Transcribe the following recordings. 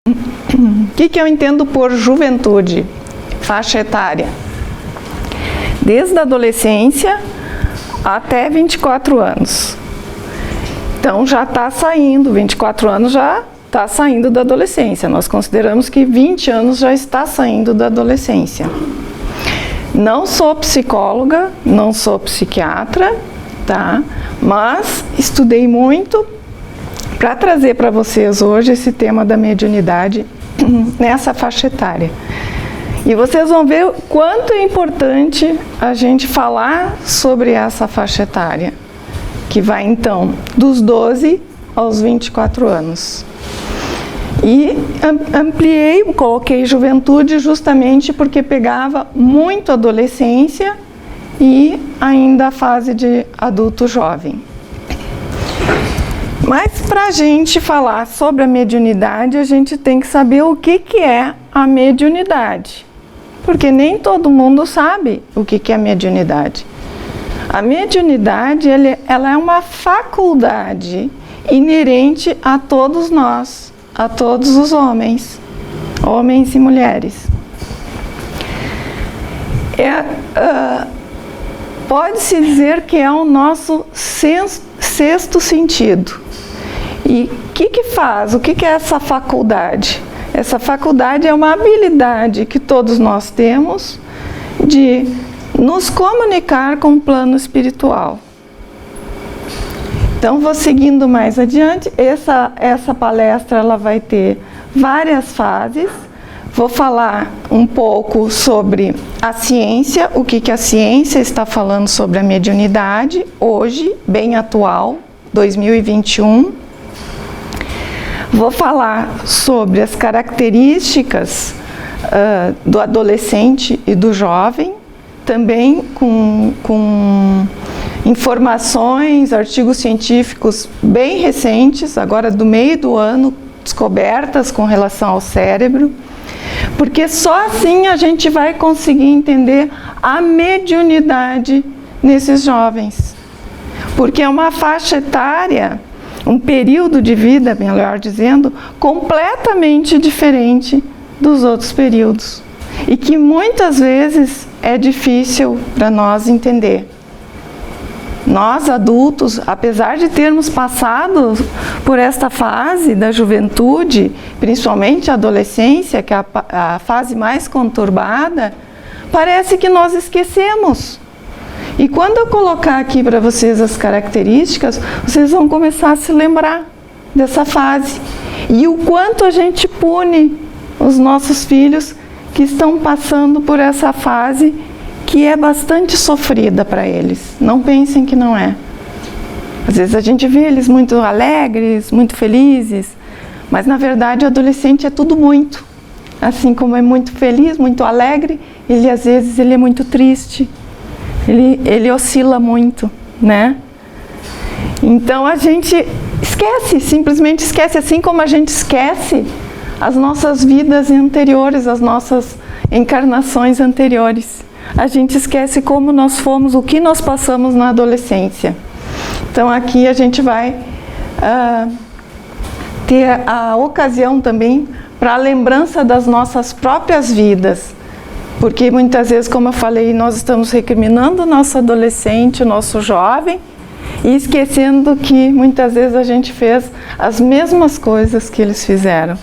O que eu entendo por juventude? Faixa etária. Desde a adolescência até 24 anos. Então já está saindo, 24 anos já está saindo da adolescência. Nós consideramos que 20 anos já está saindo da adolescência. Não sou psicóloga, não sou psiquiatra, tá? Mas estudei muito para trazer para vocês hoje esse tema da mediunidade nessa faixa etária. E vocês vão ver o quanto é importante a gente falar sobre essa faixa etária, que vai então dos 12 aos 24 anos. E ampliei, coloquei juventude justamente porque pegava muito adolescência e ainda a fase de adulto jovem. Mas para a gente falar sobre a mediunidade, a gente tem que saber o que é a mediunidade. Porque nem todo mundo sabe o que é a mediunidade. A mediunidade ela é uma faculdade inerente a todos nós, a todos os homens e mulheres. Pode-se dizer que é o nosso sexto sentido. E o que faz? O que é essa faculdade? Essa faculdade é uma habilidade que todos nós temos de nos comunicar com o plano espiritual. Então, vou seguindo mais adiante. Essa palestra ela vai ter várias fases. Vou falar um pouco sobre a ciência, o que a ciência está falando sobre a mediunidade, hoje, bem atual, 2021. Vou falar sobre as características do adolescente e do jovem, também com informações, artigos científicos bem recentes, agora do meio do ano, descobertas com relação ao cérebro, porque só assim a gente vai conseguir entender a mediunidade nesses jovens. Porque é uma faixa etária, um período de vida, melhor dizendo, completamente diferente dos outros períodos. E que muitas vezes é difícil para nós entender. Nós, adultos, apesar de termos passado por esta fase da juventude, principalmente a adolescência, que é a fase mais conturbada, parece que nós esquecemos. E quando eu colocar aqui para vocês as características, vocês vão começar a se lembrar dessa fase. E o quanto a gente pune os nossos filhos que estão passando por essa fase que é bastante sofrida para eles. Não pensem que não é. Às vezes a gente vê eles muito alegres, muito felizes, mas na verdade o adolescente é tudo muito. Assim como é muito feliz, muito alegre, às vezes ele é muito triste. Ele oscila muito, né? Então a gente esquece, simplesmente esquece, assim como a gente esquece as nossas vidas anteriores, as nossas encarnações anteriores. A gente esquece como nós fomos, o que nós passamos na adolescência. Então aqui a gente vai ter a ocasião também para a lembrança das nossas próprias vidas. Porque muitas vezes, como eu falei, nós estamos recriminando o nosso adolescente, o nosso jovem, e esquecendo que muitas vezes a gente fez as mesmas coisas que eles fizeram.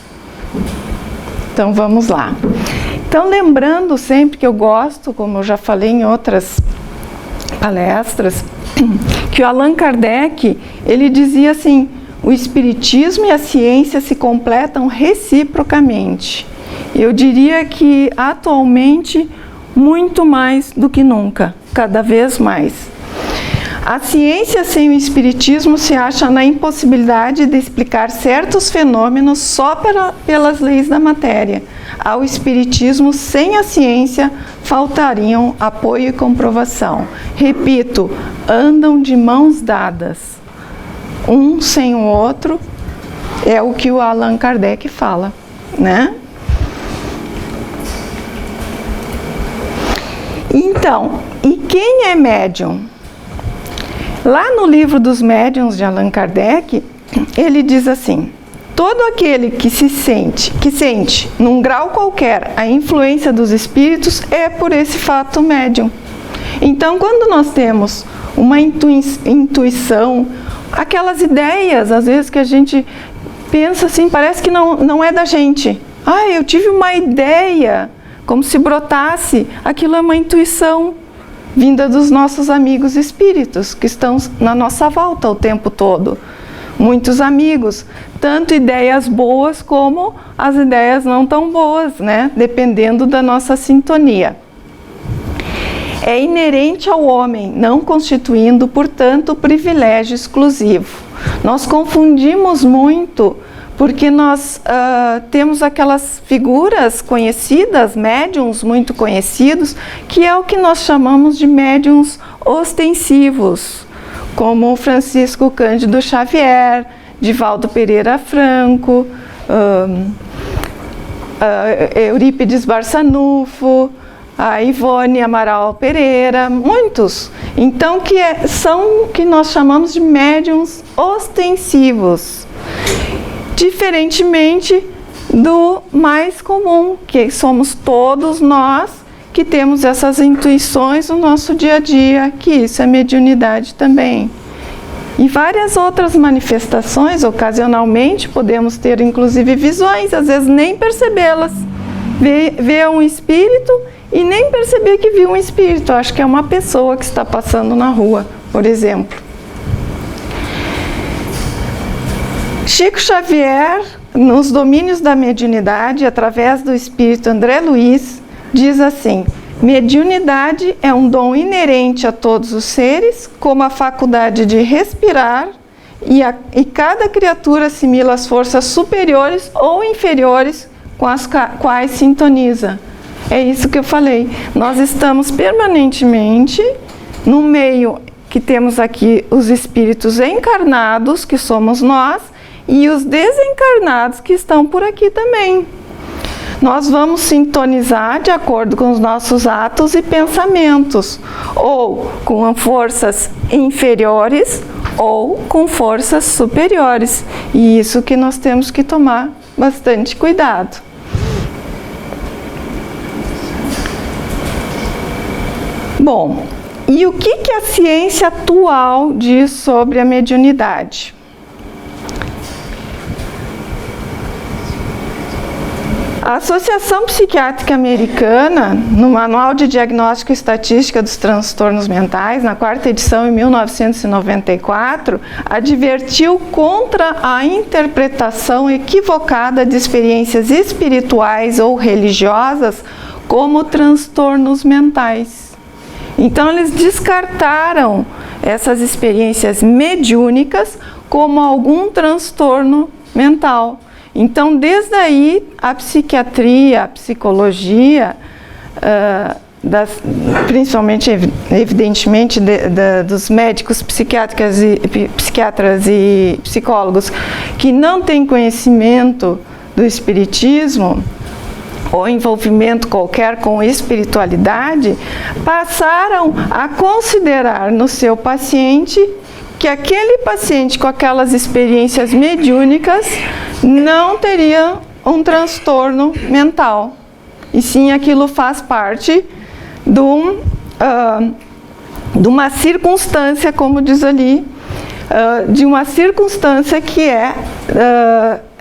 Então vamos lá. Então lembrando sempre que eu gosto, como eu já falei em outras palestras, que o Allan Kardec, ele dizia assim, o espiritismo e a ciência se completam reciprocamente. Eu diria que atualmente muito mais do que nunca, cada vez mais. A ciência sem o espiritismo se acha na impossibilidade de explicar certos fenômenos só pelas leis da matéria. Ao espiritismo sem a ciência faltariam apoio e comprovação. Repito, andam de mãos dadas, um sem o outro, é o que o Allan Kardec fala, né? Então, e quem é médium? Lá no livro dos médiuns de Allan Kardec, ele diz assim: todo aquele que sente, num grau qualquer, a influência dos espíritos é por esse fato médium. Então, quando nós temos uma intuição, aquelas ideias, às vezes que a gente pensa assim, parece que não é da gente. Eu tive uma ideia, como se brotasse, aquilo é uma intuição vinda dos nossos amigos espíritos, que estão na nossa volta o tempo todo. Muitos amigos, tanto ideias boas como as ideias não tão boas, né? Dependendo da nossa sintonia. É inerente ao homem, não constituindo, portanto, privilégio exclusivo. Nós confundimos muito, porque nós temos aquelas figuras conhecidas, médiuns muito conhecidos, que é o que nós chamamos de médiuns ostensivos, como Francisco Cândido Xavier, Divaldo Pereira Franco, Eurípides Barçanufo, a Ivone Amaral Pereira, muitos. Então, são que nós chamamos de médiuns ostensivos, diferentemente do mais comum, que somos todos nós que temos essas intuições no nosso dia a dia, que isso é mediunidade também. E várias outras manifestações, ocasionalmente, podemos ter inclusive visões, às vezes nem percebê-las. Ver um espírito e nem perceber que viu um espírito. Acho que é uma pessoa que está passando na rua, por exemplo. Chico Xavier, nos domínios da mediunidade, através do espírito André Luiz, diz assim: mediunidade é um dom inerente a todos os seres, como a faculdade de respirar, e cada criatura assimila as forças superiores ou inferiores com as quais sintoniza. É isso que eu falei. Nós estamos permanentemente no meio que temos aqui os espíritos encarnados, que somos nós, e os desencarnados que estão por aqui também. Nós vamos sintonizar de acordo com os nossos atos e pensamentos, ou com forças inferiores ou com forças superiores. E isso que nós temos que tomar bastante cuidado. Bom, e o que a ciência atual diz sobre a mediunidade? A Associação Psiquiátrica Americana, no Manual de Diagnóstico e Estatística dos Transtornos Mentais, na 4ª edição em 1994, advertiu contra a interpretação equivocada de experiências espirituais ou religiosas como transtornos mentais. Então, eles descartaram essas experiências mediúnicas como algum transtorno mental. Então, desde aí, a psiquiatria, a psicologia, principalmente, evidentemente, dos médicos psiquiatras e psicólogos que não têm conhecimento do espiritismo, ou envolvimento qualquer com espiritualidade, passaram a considerar no seu paciente que aquele paciente com aquelas experiências mediúnicas não teria um transtorno mental. E sim, aquilo faz parte de uma circunstância, como diz ali, de uma circunstância que é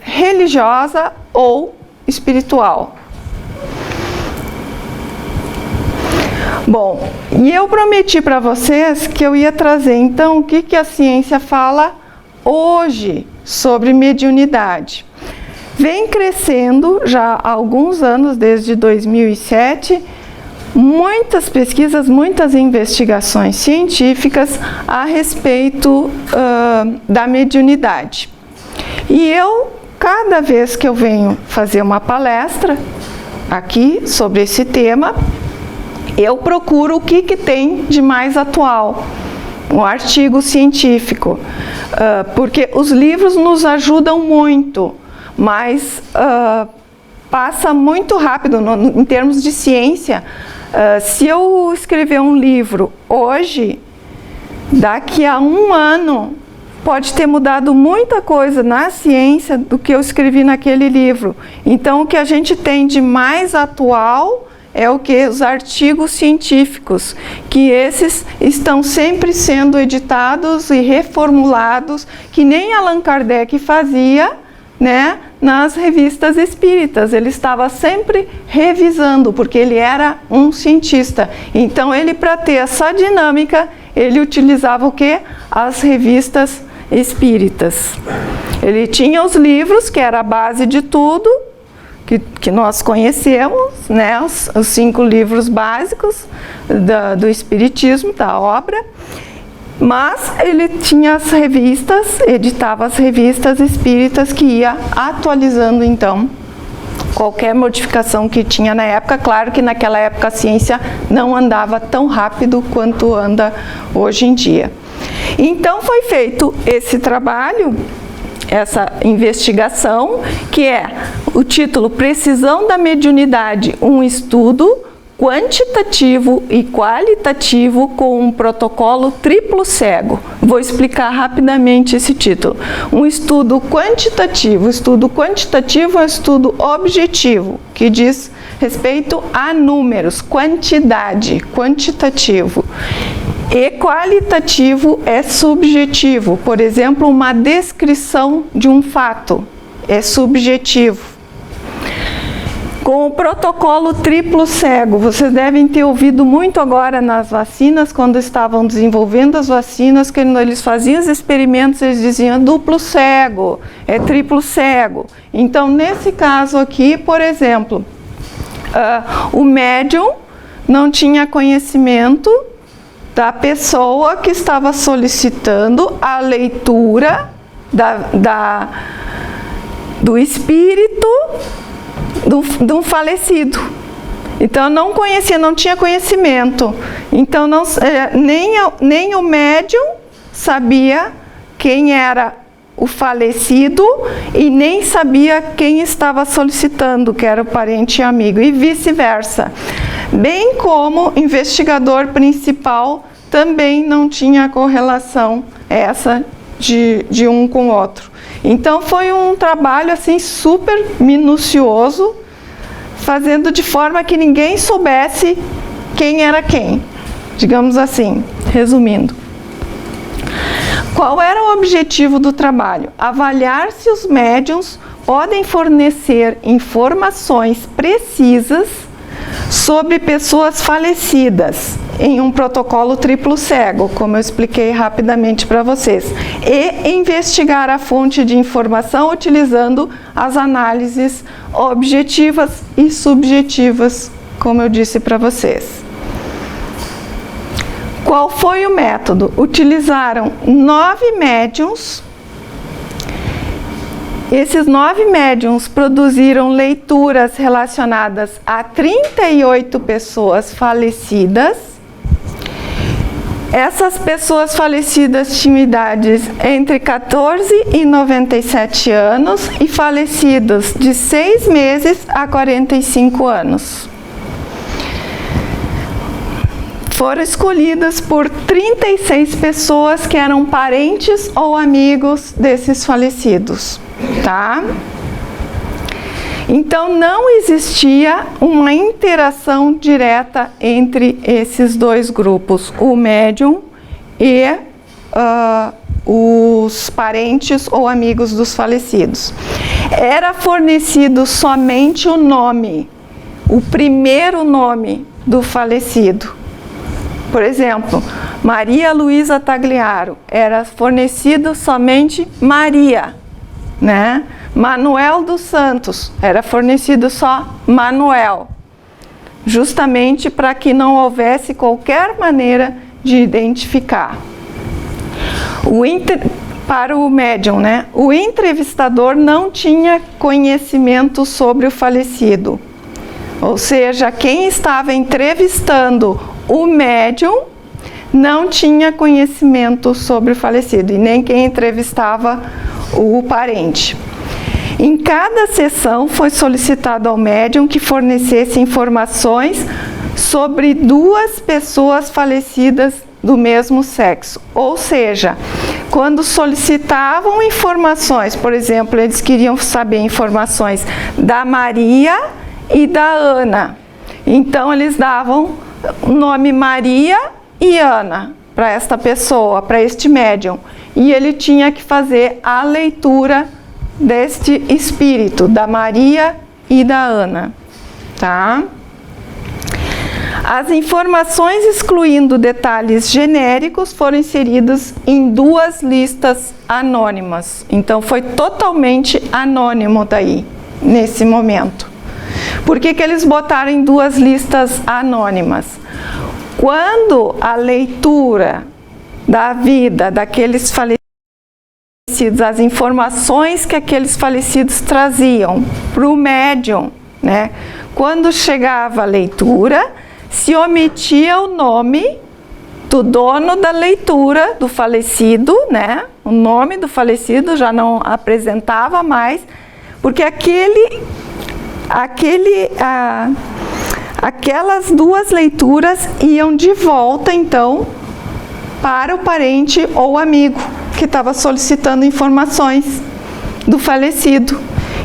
religiosa ou espiritual. Bom, e eu prometi para vocês que eu ia trazer então o que a ciência fala hoje sobre mediunidade. Vem crescendo já há alguns anos, desde 2007, muitas pesquisas, muitas investigações científicas a respeito da mediunidade. E eu, cada vez que eu venho fazer uma palestra aqui sobre esse tema, eu procuro o que tem de mais atual, um artigo científico, porque os livros nos ajudam muito, mas passa muito rápido em termos de ciência. Se eu escrever um livro hoje, daqui a um ano pode ter mudado muita coisa na ciência do que eu escrevi naquele livro. Então, o que a gente tem de mais atual é o que? Os artigos científicos, que esses estão sempre sendo editados e reformulados, que nem Allan Kardec fazia, né, nas revistas espíritas. Ele estava sempre revisando, porque ele era um cientista. Então, ele, para ter essa dinâmica, ele utilizava o quê? As revistas espíritas. Ele tinha os livros, que era a base de tudo, que nós conhecemos, né, os 5 livros básicos do Espiritismo, da obra, mas ele tinha as revistas, editava as revistas espíritas, que ia atualizando, então, qualquer modificação que tinha na época. Claro que naquela época a ciência não andava tão rápido quanto anda hoje em dia. Então foi feito esse trabalho, essa investigação, que é o título Precisão da Mediunidade, um estudo quantitativo e qualitativo com um protocolo triplo cego. Vou explicar rapidamente esse título. Um estudo quantitativo. O estudo quantitativo é um estudo objetivo, que diz respeito a números, quantidade, quantitativo. E qualitativo é subjetivo. Por exemplo, uma descrição de um fato é subjetivo. Com o protocolo triplo cego, vocês devem ter ouvido muito agora nas vacinas, quando estavam desenvolvendo as vacinas, que eles faziam os experimentos, eles diziam duplo cego, é triplo cego. Então, nesse caso aqui, por exemplo, o médium não tinha conhecimento da pessoa que estava solicitando a leitura do espírito do falecido. Então não conhecia, não tinha conhecimento. Então nem o médium sabia quem era o falecido e nem sabia quem estava solicitando, que era o parente e amigo, e vice-versa. Bem como o investigador principal também não tinha correlação essa de um com o outro. Então foi um trabalho assim super minucioso, fazendo de forma que ninguém soubesse quem era quem, digamos assim, resumindo. Qual era o objetivo do trabalho? Avaliar se os médiuns podem fornecer informações precisas sobre pessoas falecidas em um protocolo triplo cego, como eu expliquei rapidamente para vocês, e investigar a fonte de informação utilizando as análises objetivas e subjetivas, como eu disse para vocês. Qual foi o método? Utilizaram 9 médiuns. Esses 9 médiuns produziram leituras relacionadas a 38 pessoas falecidas. Essas pessoas falecidas tinham idades entre 14 e 97 anos e falecidos de 6 meses a 45 anos. Foram escolhidas por 36 pessoas que eram parentes ou amigos desses falecidos, tá? Então não existia uma interação direta entre esses dois grupos, o médium e os parentes ou amigos dos falecidos. Era fornecido somente o nome, o primeiro nome do falecido. Por exemplo, Maria Luísa Tagliaro, era fornecido somente Maria, né? Manuel dos Santos, era fornecido só Manuel, justamente para que não houvesse qualquer maneira de identificar. Para o médium, né? O entrevistador não tinha conhecimento sobre o falecido, ou seja, quem estava entrevistando o médium não tinha conhecimento sobre o falecido, e nem quem entrevistava o parente. Em cada sessão foi solicitado ao médium que fornecesse informações sobre 2 pessoas falecidas do mesmo sexo, ou seja, quando solicitavam informações, por exemplo, eles queriam saber informações da Maria e da Ana. Então, eles davam o nome Maria e Ana para esta pessoa, para este médium. E ele tinha que fazer a leitura deste espírito, da Maria e da Ana, tá? As informações, excluindo detalhes genéricos, foram inseridas em 2 listas anônimas. Então, foi totalmente anônimo daí, nesse momento. Por que que eles botaram em 2 listas anônimas? Quando a leitura da vida daqueles falecidos, as informações que aqueles falecidos traziam para o médium, né? Quando chegava a leitura, se omitia o nome do dono da leitura, do falecido, né? O nome do falecido já não apresentava mais, porque aquelas 2 leituras iam de volta, então, para o parente ou amigo que estava solicitando informações do falecido.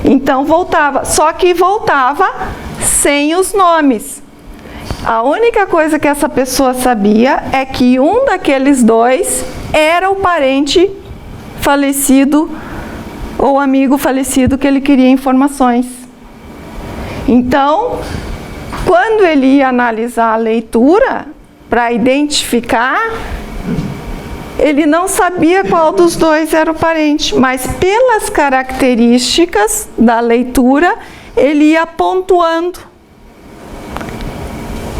Então, voltava, só que voltava sem os nomes. A única coisa que essa pessoa sabia é que um daqueles 2 era o parente falecido ou amigo falecido que ele queria informações. Então, quando ele ia analisar a leitura para identificar, ele não sabia qual dos 2 era o parente, mas pelas características da leitura, ele ia pontuando,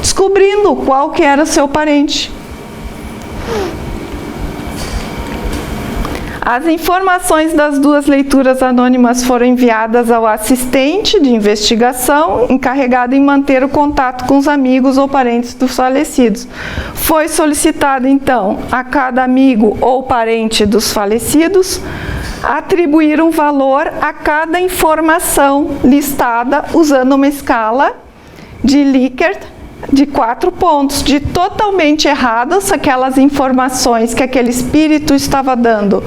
descobrindo qual que era o seu parente. As informações das 2 leituras anônimas foram enviadas ao assistente de investigação, encarregado em manter o contato com os amigos ou parentes dos falecidos. Foi solicitado, então, a cada amigo ou parente dos falecidos atribuir um valor a cada informação listada usando uma escala de Likert de 4 pontos, de totalmente erradas, aquelas informações que aquele espírito estava dando,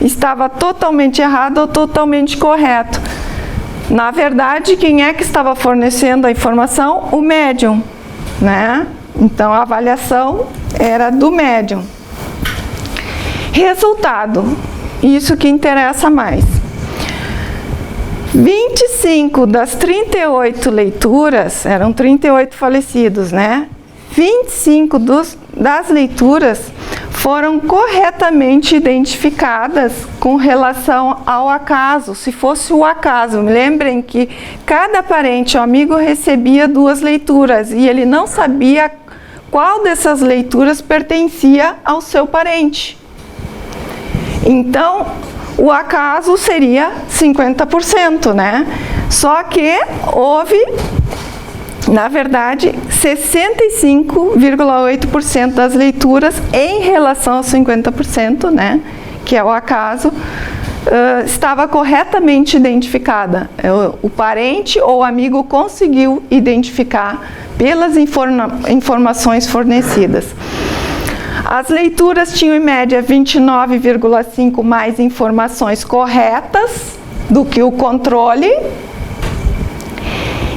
estava totalmente errado ou totalmente correto. Na verdade, quem é que estava fornecendo a informação? O médium, né? Então, a avaliação era do médium. Resultado, isso que interessa mais. 25 das 38 leituras, eram 38 falecidos, né? 25 das leituras foram corretamente identificadas com relação ao acaso. Se fosse o acaso, me lembrem que cada parente ou amigo recebia 2 leituras e ele não sabia qual dessas leituras pertencia ao seu parente. Então, o acaso seria 50%, né? Só que houve, na verdade, 65,8% das leituras em relação aos 50%, né? Que é o acaso, estava corretamente identificada. O parente ou amigo conseguiu identificar pelas informações fornecidas. As leituras tinham em média 29,5 mais informações corretas do que o controle.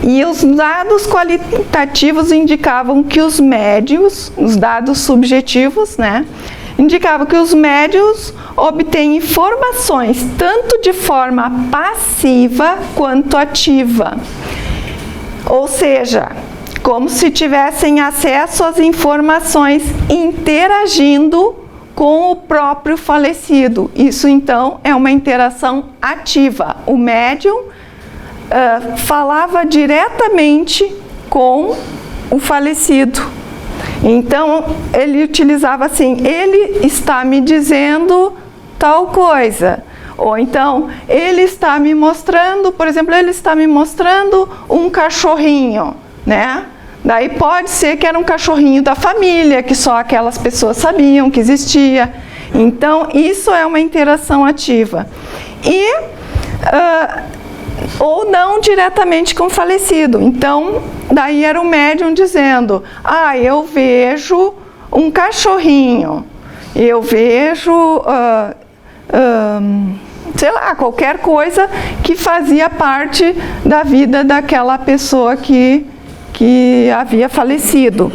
E os dados qualitativos indicavam que os médios, os dados subjetivos, né, indicavam que os médios obtêm informações tanto de forma passiva quanto ativa. Ou seja, como se tivessem acesso às informações interagindo com o próprio falecido. Isso, então, é uma interação ativa. O médium falava diretamente com o falecido. Então, ele utilizava assim, ele está me dizendo tal coisa. Ou então, ele está me mostrando, por exemplo, ele está me mostrando um cachorrinho, né? Daí pode ser que era um cachorrinho da família, que só aquelas pessoas sabiam que existia. Então, isso é uma interação ativa. E, ou não diretamente com o falecido. Então, daí era o médium dizendo, eu vejo um cachorrinho. eu vejo, sei lá, qualquer coisa que fazia parte da vida daquela pessoa que havia falecido,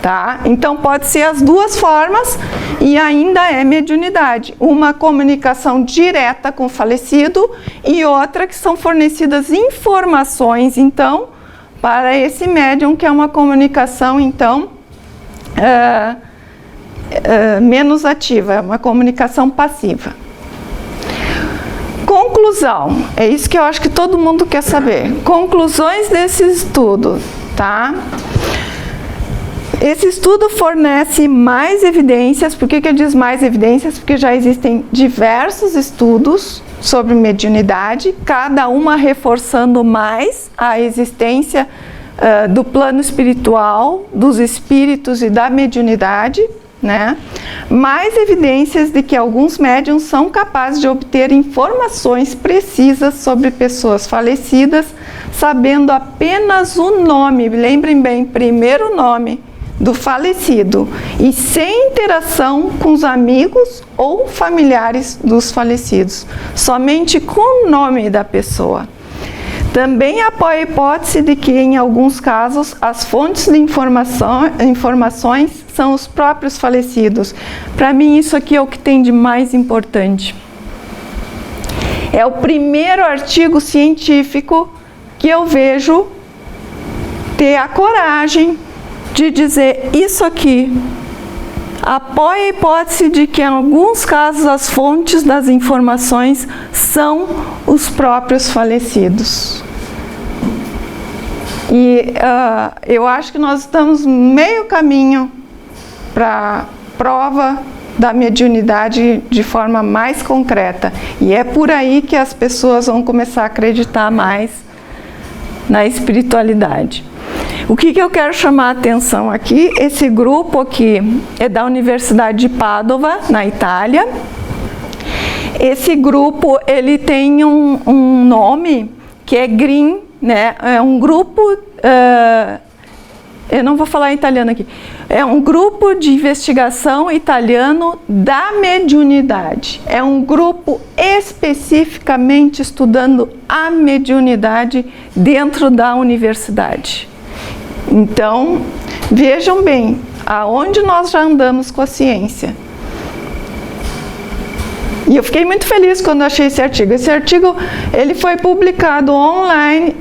tá? Então pode ser as duas formas e ainda é mediunidade. Uma comunicação direta com o falecido e outra que são fornecidas informações, então, para esse médium, que é uma comunicação, então, menos ativa, é uma comunicação passiva. Conclusão, é isso que eu acho que todo mundo quer saber. Conclusões desse estudo, tá? Esse estudo fornece mais evidências. Por que eu diz mais evidências? Porque já existem diversos estudos sobre mediunidade, cada uma reforçando mais a existência do plano espiritual, dos espíritos e da mediunidade, né? Mais evidências de que alguns médiuns são capazes de obter informações precisas sobre pessoas falecidas, sabendo apenas o nome, lembrem bem, primeiro nome do falecido, e sem interação com os amigos ou familiares dos falecidos, somente com o nome da pessoa. Também apoia a hipótese de que, em alguns casos, as fontes de informações são os próprios falecidos. Para mim, isso aqui é o que tem de mais importante. É o primeiro artigo científico que eu vejo ter a coragem de dizer isso aqui. Apoia a hipótese de que, em alguns casos, as fontes das informações são os próprios falecidos. E eu acho que nós estamos meio caminho para prova da mediunidade de forma mais concreta. E é por aí que as pessoas vão começar a acreditar mais na espiritualidade. O que eu quero chamar a atenção aqui, esse grupo aqui é da Universidade de Padova, na Itália. Esse grupo, ele tem um nome que é GRIN, né? É um grupo, eu não vou falar em italiano aqui, é um grupo de investigação italiano da mediunidade. É um grupo especificamente estudando a mediunidade dentro da universidade. Então, vejam bem, aonde nós já andamos com a ciência. E eu fiquei muito feliz quando achei esse artigo. Esse artigo, ele foi publicado online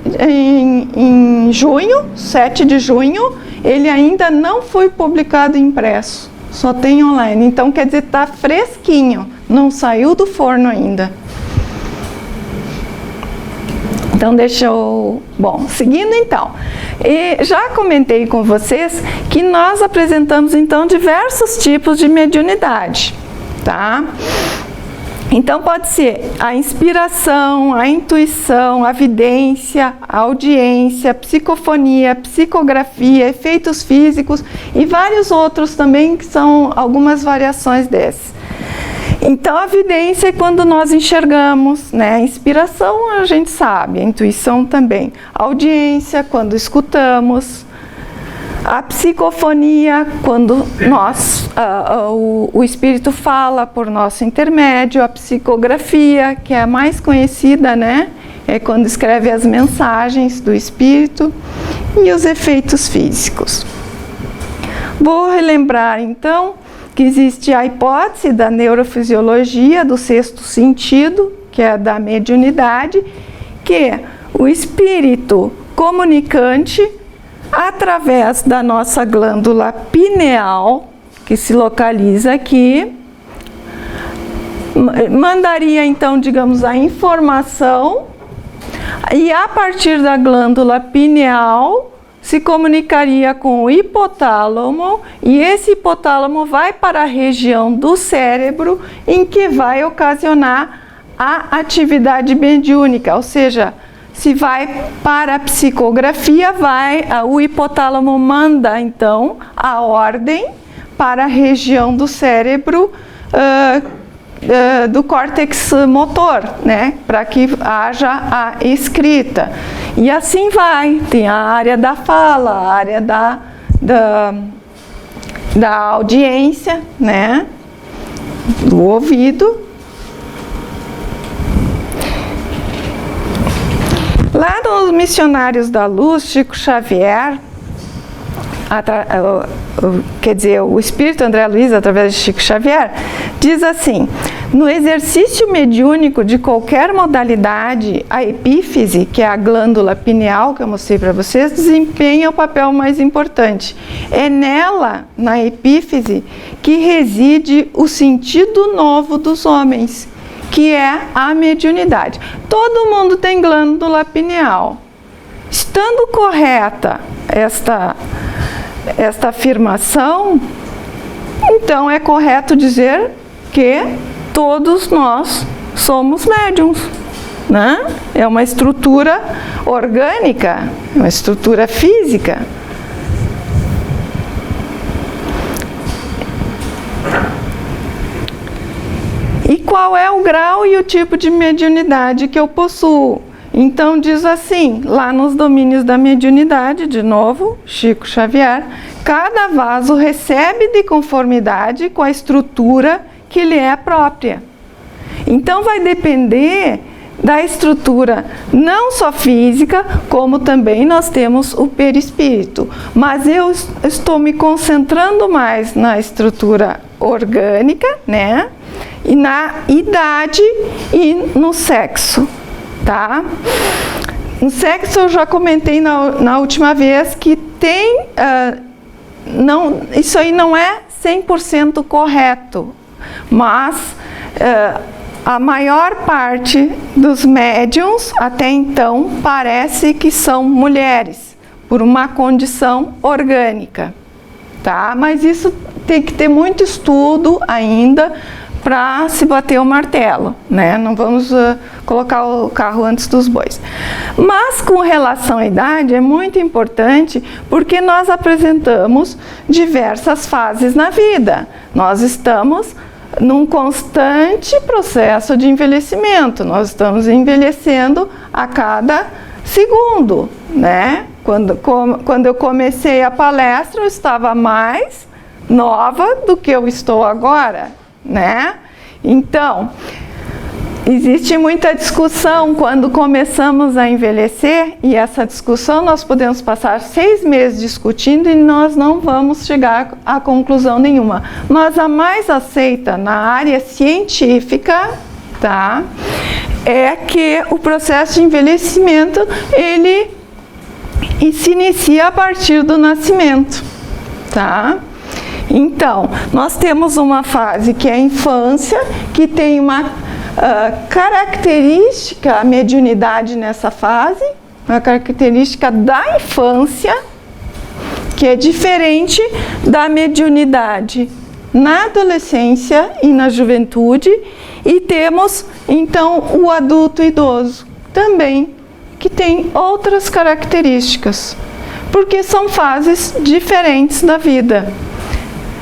em junho, 7 de junho. Ele ainda não foi publicado impresso, só tem online. Então, quer dizer, está fresquinho, não saiu do forno ainda. Então, deixa eu... Bom, seguindo então. E já comentei com vocês que nós apresentamos, então, diversos tipos de mediunidade, tá? Então, pode ser a inspiração, a intuição, a vidência, a audiência, a psicofonia, a psicografia, efeitos físicos e vários outros também, que são algumas variações desses. Então, a vidência é quando nós enxergamos, né? A inspiração a gente sabe, a intuição também. A audiência, quando escutamos. A psicofonia, quando o espírito fala por nosso intermédio. A psicografia, que é a mais conhecida, né? É quando escreve as mensagens do espírito. E os efeitos físicos. Vou relembrar, então, que existe a hipótese da neurofisiologia do sexto sentido, que é a da mediunidade, que o espírito comunicante, através da nossa glândula pineal, que se localiza aqui, mandaria então, digamos, a informação, e a partir da glândula pineal se comunicaria com o hipotálamo, e esse hipotálamo vai para a região do cérebro em que vai ocasionar a atividade mediúnica, ou seja, se vai para a psicografia, o hipotálamo manda então a ordem para a região do cérebro do córtex motor, né, para que haja a escrita. E assim vai, tem a área da fala, a área da audiência, né, do ouvido. Lá nos Missionários da Luz, Chico Xavier, quer dizer, o Espírito André Luiz, através de Chico Xavier, diz assim: no exercício mediúnico de qualquer modalidade, a epífise, que é a glândula pineal que eu mostrei para vocês, desempenha o papel mais importante. É nela, na epífise, que reside o sentido novo dos homens, que é a mediunidade. Todo mundo tem glândula pineal. Estando correta esta afirmação, então é correto dizer que todos nós somos médiums, né? É uma estrutura orgânica, uma estrutura física. E qual é o grau e o tipo de mediunidade que eu possuo? Então diz assim, lá nos domínios da mediunidade, de novo, Chico Xavier, cada vaso recebe de conformidade com a estrutura que lhe é própria. Então vai depender da estrutura não só física, como também nós temos o perispírito. Mas eu estou me concentrando mais na estrutura orgânica, né? E na idade e no sexo. Tá? No sexo eu já comentei na última vez que tem, isso aí não é 100% correto, mas a maior parte dos médiums até então parece que são mulheres, por uma condição orgânica, tá? Mas isso tem que ter muito estudo ainda para se bater o martelo, né? Não vamos colocar o carro antes dos bois. Mas com relação à idade é muito importante porque nós apresentamos diversas fases na vida. Nós estamos num constante processo de envelhecimento. Nós estamos envelhecendo a cada segundo, né? Quando eu comecei a palestra, eu estava mais nova do que eu estou agora, né? Então, existe muita discussão quando começamos a envelhecer, e essa discussão nós podemos passar 6 meses discutindo e nós não vamos chegar a conclusão nenhuma. Mas a mais aceita na área científica, tá, é que o processo de envelhecimento ele se inicia a partir do nascimento, tá? Então, nós temos uma fase que é a infância, que tem uma característica, a mediunidade nessa fase, uma característica da infância, que é diferente da mediunidade na adolescência e na juventude, e temos, então, o adulto idoso também, que tem outras características, porque são fases diferentes da vida.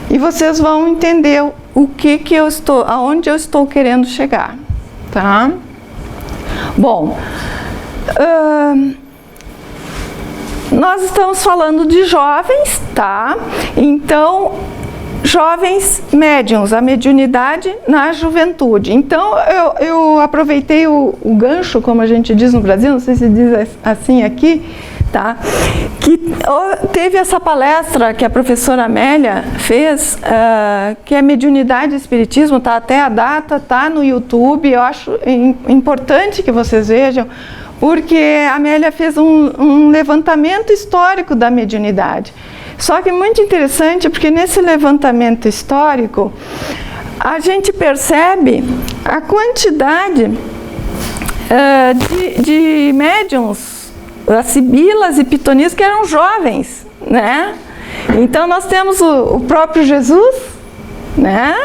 E vocês vão entender o que eu estou, aonde eu estou querendo chegar, tá? Bom, nós estamos falando de jovens, tá? Então, jovens médiums, a mediunidade na juventude. Então, eu aproveitei o gancho, como a gente diz no Brasil, não sei se diz assim aqui, tá? Que teve essa palestra que a professora Amélia fez, que é Mediunidade e Espiritismo, tá? Até a data, tá no YouTube. Eu acho importante que vocês vejam, porque a Amélia fez um levantamento histórico da mediunidade. Só que muito interessante, porque nesse levantamento histórico, a gente percebe a quantidade de médiums, as sibilas e pitonisas, que eram jovens, né? Então nós temos o próprio Jesus, né?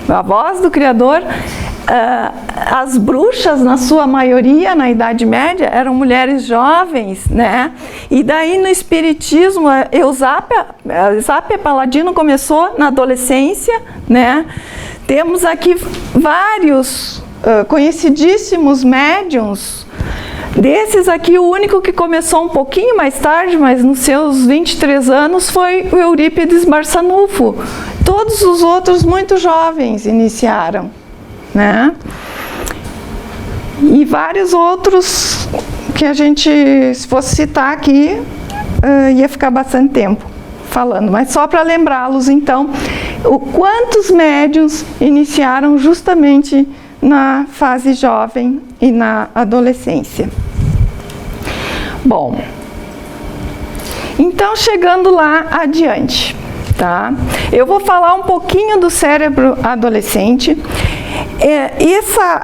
A voz do Criador. As bruxas, na sua maioria, na Idade Média, eram mulheres jovens, né? E daí no Espiritismo, Eusápia Paladino começou na adolescência, né? Temos aqui vários conhecidíssimos médiuns. Desses aqui, o único que começou um pouquinho mais tarde, mas nos seus 23 anos, foi o Eurípides Barçanufo. Todos os outros muito jovens iniciaram, né? E vários outros que a gente, se fosse citar aqui, ia ficar bastante tempo falando, mas só para lembrá-los, então, quantos médiuns iniciaram justamente na fase jovem e na adolescência. Bom, então chegando lá adiante, tá? Eu vou falar um pouquinho do cérebro adolescente.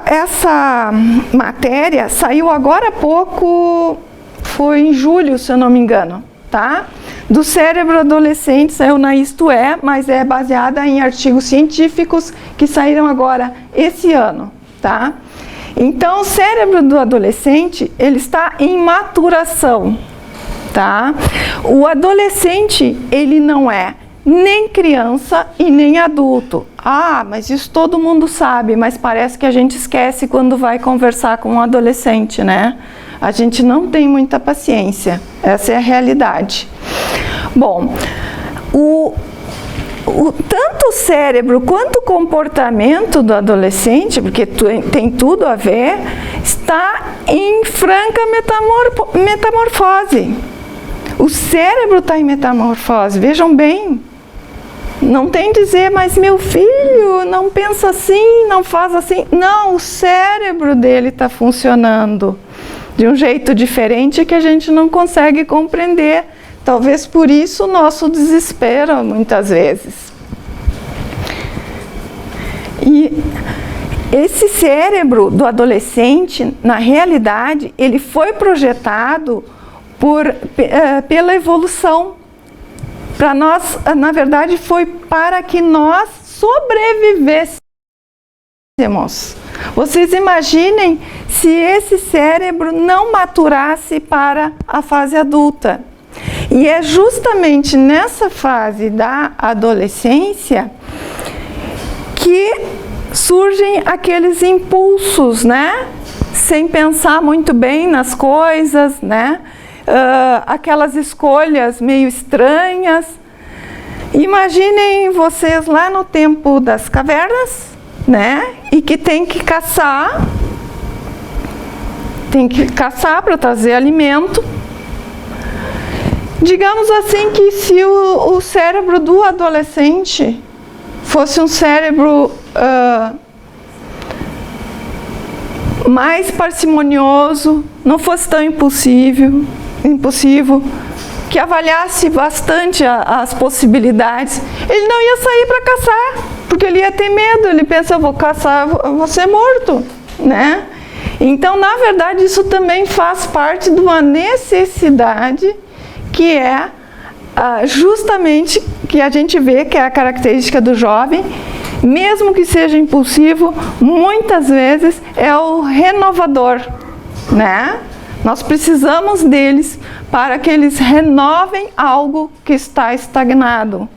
Essa matéria saiu agora há pouco, foi em julho, se eu não me engano, tá? Do cérebro adolescente, saiu na Isto É, mas é baseada em artigos científicos que saíram agora esse ano, tá? Então, o cérebro do adolescente, ele está em maturação, tá? O adolescente, ele não é nem criança e nem adulto. Ah, mas isso todo mundo sabe, mas parece que a gente esquece quando vai conversar com um adolescente, né? A gente não tem muita paciência, essa é a realidade. Bom, tanto o cérebro quanto o comportamento do adolescente, porque tem tudo a ver, está em franca metamorfose. O cérebro está em metamorfose, vejam bem. Não tem dizer, mas meu filho não pensa assim, não faz assim. Não, o cérebro dele está funcionando de um jeito diferente que a gente não consegue compreender. Talvez por isso o nosso desespero, muitas vezes. E esse cérebro do adolescente, na realidade, ele foi projetado pela evolução. Para nós, na verdade, foi para que nós sobrevivêssemos. Vocês imaginem se esse cérebro não maturasse para a fase adulta. E é justamente nessa fase da adolescência que surgem aqueles impulsos, né? Sem pensar muito bem nas coisas, né? Aquelas escolhas meio estranhas. Imaginem vocês lá no tempo das cavernas, né? E que tem que caçar para trazer alimento. Digamos assim que se o cérebro do adolescente fosse um cérebro mais parcimonioso, não fosse tão impulsivo, que avaliasse bastante as possibilidades, ele não ia sair para caçar, porque ele ia ter medo, ele pensa, eu vou caçar, eu vou ser morto, né? Então, na verdade, isso também faz parte de uma necessidade que é justamente, que a gente vê que é a característica do jovem, mesmo que seja impulsivo, muitas vezes é o renovador, né? Nós precisamos deles para que eles renovem algo que está estagnado.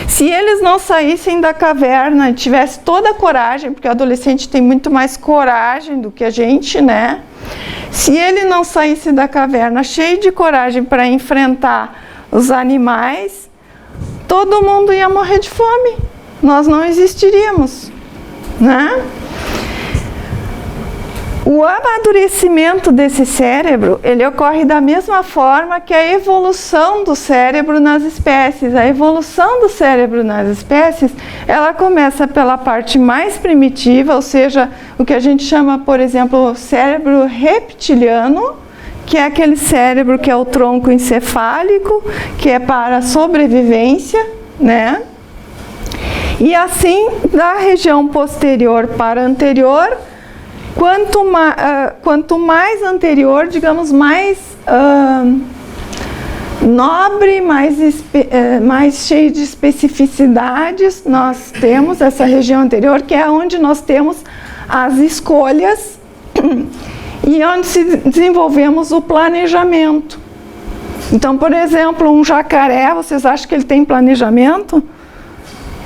Se eles não saíssem da caverna e tivessem toda a coragem, porque o adolescente tem muito mais coragem do que a gente, né? Se ele não saísse da caverna cheio de coragem para enfrentar os animais, todo mundo ia morrer de fome. Nós não existiríamos, né? O amadurecimento desse cérebro, ele ocorre da mesma forma que a evolução do cérebro nas espécies. A evolução do cérebro nas espécies, ela começa pela parte mais primitiva, ou seja, o que a gente chama, por exemplo, cérebro reptiliano, que é aquele cérebro que é o tronco encefálico, que é para a sobrevivência, né? E assim, da região posterior para anterior, quanto mais anterior, digamos, mais nobre, mais cheio de especificidades, nós temos essa região anterior, que é onde nós temos as escolhas e onde desenvolvemos o planejamento. Então, por exemplo, um jacaré, vocês acham que ele tem planejamento?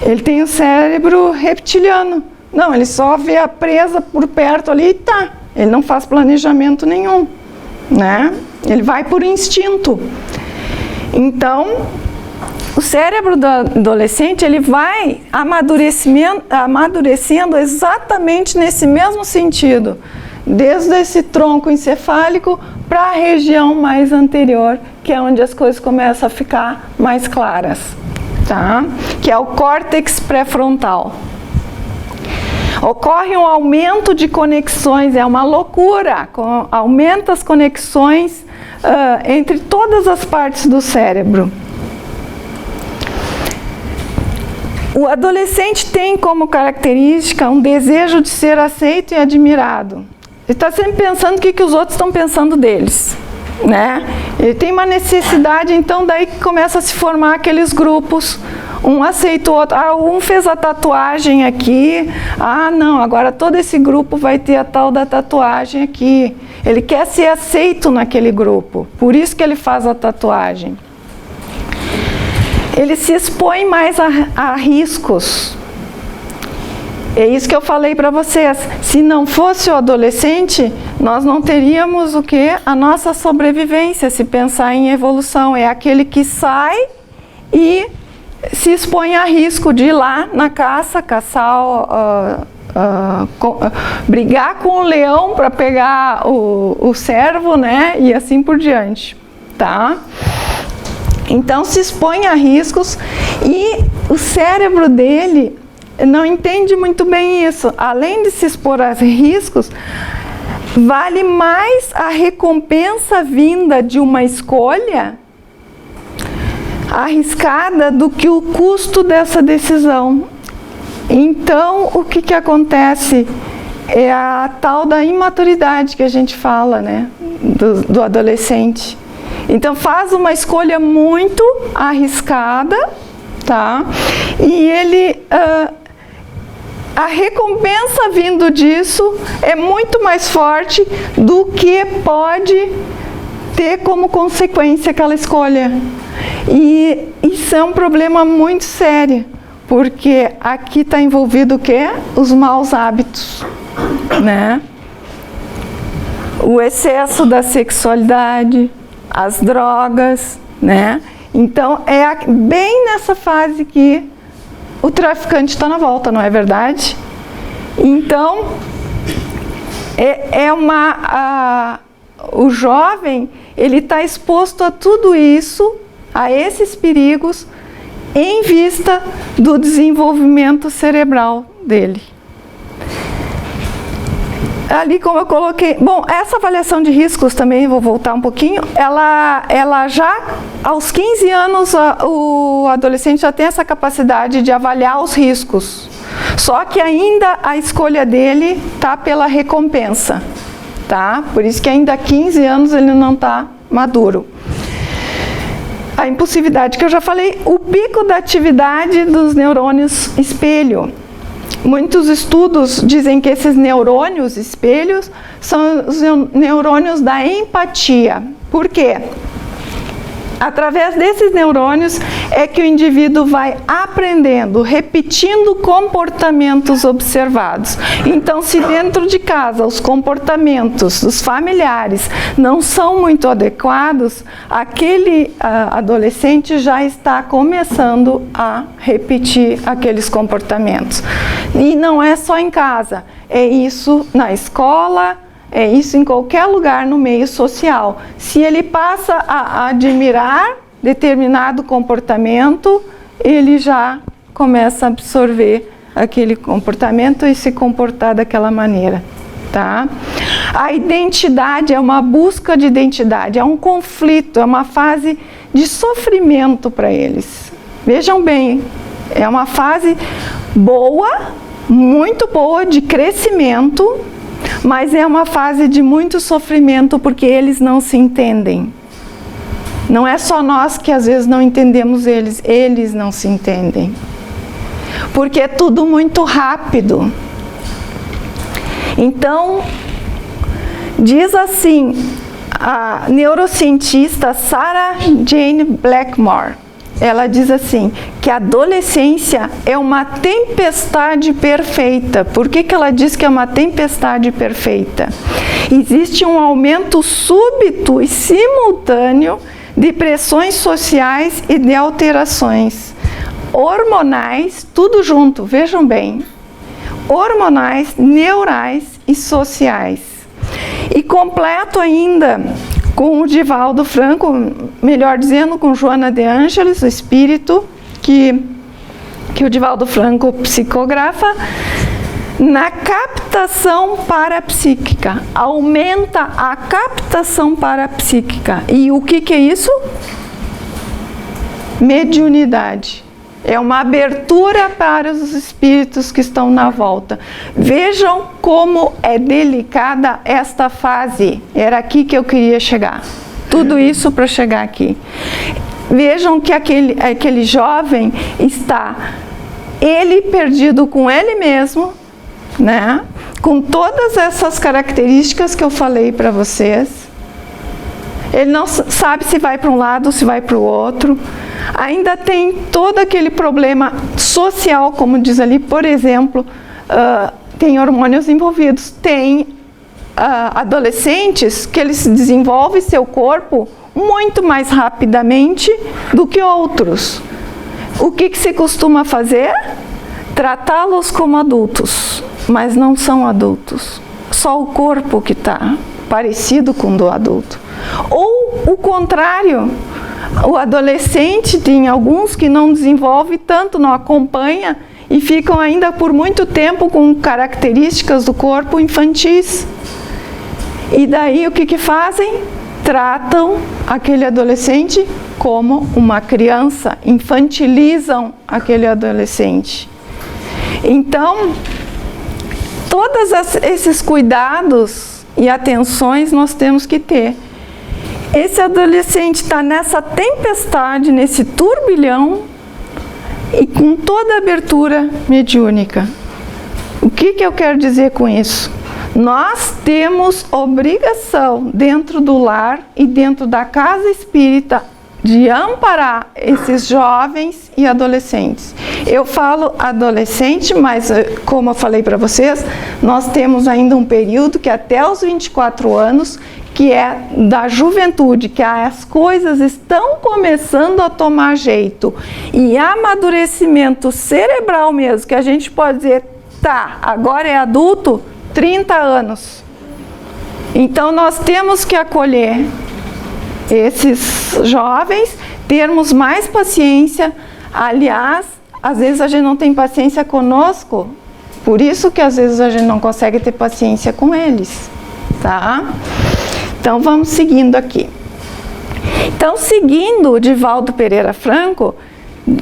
Ele tem o cérebro reptiliano. Não, ele só vê a presa por perto ali e tá. Ele não faz planejamento nenhum, né? Ele vai por instinto. Então, o cérebro do adolescente, ele vai amadurecendo exatamente nesse mesmo sentido, desde esse tronco encefálico para a região mais anterior, que é onde as coisas começam a ficar mais claras, tá? Que é o córtex pré-frontal. Ocorre um aumento de conexões, é uma loucura, aumenta as conexões entre todas as partes do cérebro. O adolescente tem como característica um desejo de ser aceito e admirado. Ele está sempre pensando o que os outros estão pensando deles, né? Ele tem uma necessidade, então daí que começa a se formar aqueles grupos, um aceita o outro, um fez a tatuagem aqui, não, agora todo esse grupo vai ter a tal da tatuagem aqui. Ele quer ser aceito naquele grupo, por isso que ele faz a tatuagem. Ele se expõe mais a riscos. É isso que eu falei para vocês. Se não fosse o adolescente, nós não teríamos o quê? A nossa sobrevivência, se pensar em evolução. É aquele que sai e se expõe a risco de ir lá na caça, caçar, brigar com o leão para pegar o cervo, né? E assim por diante, tá? Então se expõe a riscos e o cérebro dele não entende muito bem isso. Além de se expor a riscos, vale mais a recompensa vinda de uma escolha arriscada do que o custo dessa decisão. Então, o que acontece? É a tal da imaturidade que a gente fala, né? Do adolescente. Então, faz uma escolha muito arriscada, tá? E ele... a recompensa vindo disso é muito mais forte do que pode ter como consequência aquela escolha. E isso é um problema muito sério, porque aqui está envolvido o quê? Os maus hábitos, né? O excesso da sexualidade, as drogas, né? Então, é bem nessa fase que o traficante está na volta, não é verdade? Então, o jovem, ele está exposto a tudo isso, a esses perigos, em vista do desenvolvimento cerebral dele. Ali, como eu coloquei... Bom, essa avaliação de riscos também, vou voltar um pouquinho, ela já, aos 15 anos, o adolescente já tem essa capacidade de avaliar os riscos. Só que ainda a escolha dele está pela recompensa, tá? Por isso que ainda há 15 anos ele não está maduro. A impulsividade que eu já falei, o pico da atividade dos neurônios espelho. Muitos estudos dizem que esses neurônios espelhos são os neurônios da empatia. Por quê? Através desses neurônios é que o indivíduo vai aprendendo, repetindo comportamentos observados. Então, se dentro de casa os comportamentos dos familiares não são muito adequados, aquele adolescente já está começando a repetir aqueles comportamentos. E não é só em casa, é isso na escola, é isso em qualquer lugar no meio social. Se ele passa a admirar determinado comportamento, ele já começa a absorver aquele comportamento e se comportar daquela maneira, tá? A identidade é uma busca de identidade, é um conflito, é uma fase de sofrimento para eles. Vejam bem, é uma fase boa, muito boa, de crescimento, mas é uma fase de muito sofrimento porque eles não se entendem. Não é só nós que às vezes não entendemos eles, eles não se entendem. Porque é tudo muito rápido. Então, diz assim, a neurocientista Sarah Jane Blackmore, ela diz assim, que a adolescência é uma tempestade perfeita. Por que ela diz que é uma tempestade perfeita? Existe um aumento súbito e simultâneo de pressões sociais e de alterações hormonais, tudo junto, vejam bem, hormonais, neurais e sociais. E completo ainda com o Divaldo Franco, melhor dizendo, com Joana de Ângeles, o espírito que o Divaldo Franco psicografa, na captação parapsíquica, aumenta a captação parapsíquica. E o que é isso? Mediunidade. É uma abertura para os espíritos que estão na volta. Vejam como é delicada esta fase. Era aqui que eu queria chegar. Tudo isso para chegar aqui. Vejam que aquele jovem está, ele perdido com ele mesmo, né? Com todas essas características que eu falei para vocês. Ele não sabe se vai para um lado ou se vai para o outro. Ainda tem todo aquele problema social, como diz ali, por exemplo, tem hormônios envolvidos. Tem adolescentes que eles desenvolvem seu corpo muito mais rapidamente do que outros. O que se costuma fazer? Tratá-los como adultos, mas não são adultos. Só o corpo que está parecido com o do adulto. Ou o contrário, o adolescente tem alguns que não desenvolve tanto, não acompanha e ficam ainda por muito tempo com características do corpo infantis. E daí o que fazem? Tratam aquele adolescente como uma criança, infantilizam aquele adolescente. Então, todos esses cuidados e atenções nós temos que ter. Esse adolescente está nessa tempestade, nesse turbilhão e com toda a abertura mediúnica. O que eu quero dizer com isso? Nós temos obrigação dentro do lar e dentro da casa espírita de amparar esses jovens e adolescentes. Eu falo adolescente, mas como eu falei para vocês, nós temos ainda um período que até os 24 anos, que é da juventude, que as coisas estão começando a tomar jeito. E amadurecimento cerebral mesmo, que a gente pode dizer, tá, agora é adulto, 30 anos. Então nós temos que acolher esses jovens, termos mais paciência. Aliás, às vezes a gente não tem paciência conosco, por isso que às vezes a gente não consegue ter paciência com eles, tá? Então vamos seguindo aqui. Então, seguindo o Divaldo Pereira Franco,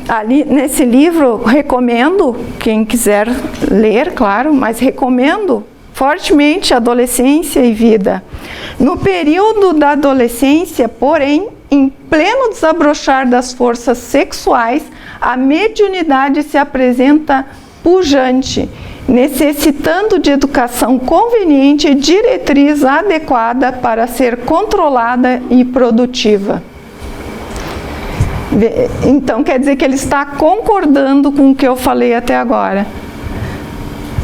ali nesse livro, recomendo, quem quiser ler, claro, mas recomendo fortemente Adolescência e Vida. No período da adolescência, porém, em pleno desabrochar das forças sexuais, a mediunidade se apresenta pujante, necessitando de educação conveniente e diretriz adequada para ser controlada e produtiva. Então, quer dizer que ele está concordando com o que eu falei até agora.